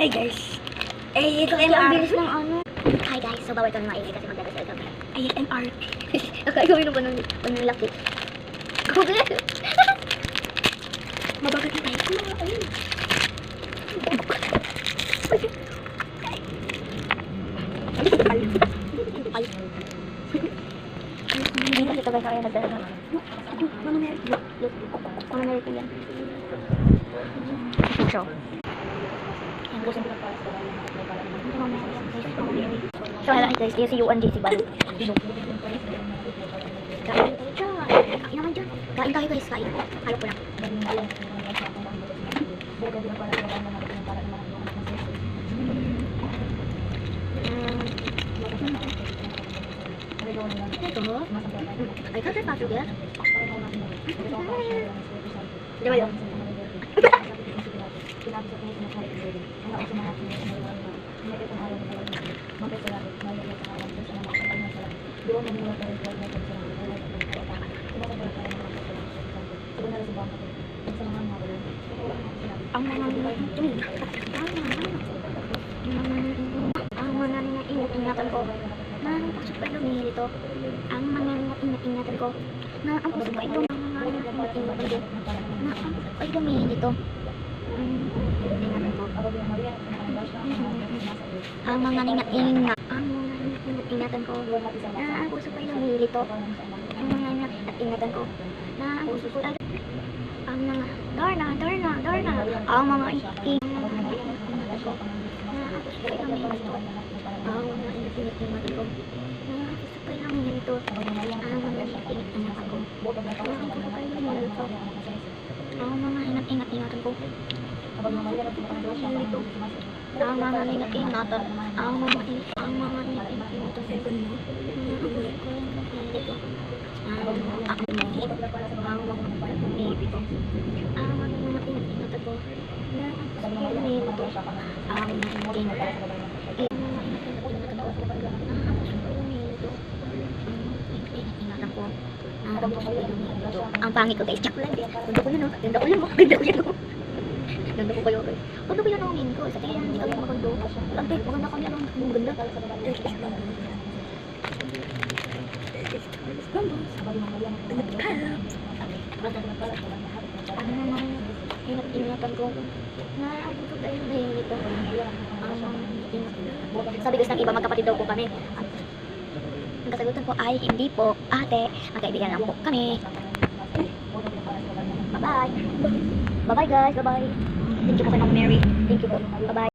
Hey guys. Ito Ang MR. bilis ng ano. Hi guys, so bawal kami maingay kasi magdadasal kami. AMR. Nakagawin mo ng laki. Google. Mabagat na tayo. Ayun. Hindi kasi ito guys, kaya nagdala. Ano meron ko yan? Ito. Yan gusto ko. So hello guys, this is you and JC Balu. Kain tayo dyan. Kain naman dyan. Kain tayo guys, kain. Halok ko lang. Ito. Ay, kasi paso guys. Di ba yun? Ang mga ingatan ko na ang puso ko ay lumilito. Ang mga ingatan ko na ang puso ko ay lumilito. Na ang puso ko ay lumilito. Ingatan ko. Ang mga ingatan ko na ang puso ko ay lumilito. Ang mga ingatan ko na ang puso ko ay ang mga Darna. Ang mga ingatan ko na ang puso ko ay lumilito. Ang mga ingatan ko na ang puso ko ay lumilito. Ang mga ingatan ko na ang puso ko ay lumilito. Ang mga ingatan ko. Ang mga ingatan. Ang mga ingatan. Ang mga ingatan. Ako hindi. Ang mga baby ko. Ang mga ingatan ko. Na ang ingatan. Ang mga ingatan. Ang pangit ko guys, check lang. Ganda ko yun, oh. Ganda ko yun, oh. Ganda ko kayo guys. Ganda ko yun ang ko. Sa tingin hindi kami maganda. Ante, maganda kami ano. Maganda. Ano naman, ingatan ko. Na ako ko tayo nahingi ko. Sabi guys ng iba, magkapatid daw po kami. Ang kasagutan ko ay hindi po, ate, magkaibigan lang po kami. Bye-bye. Bye-bye guys, bye-bye. Thank you po kay Ma'am Mary. Thank you po. Bye-bye.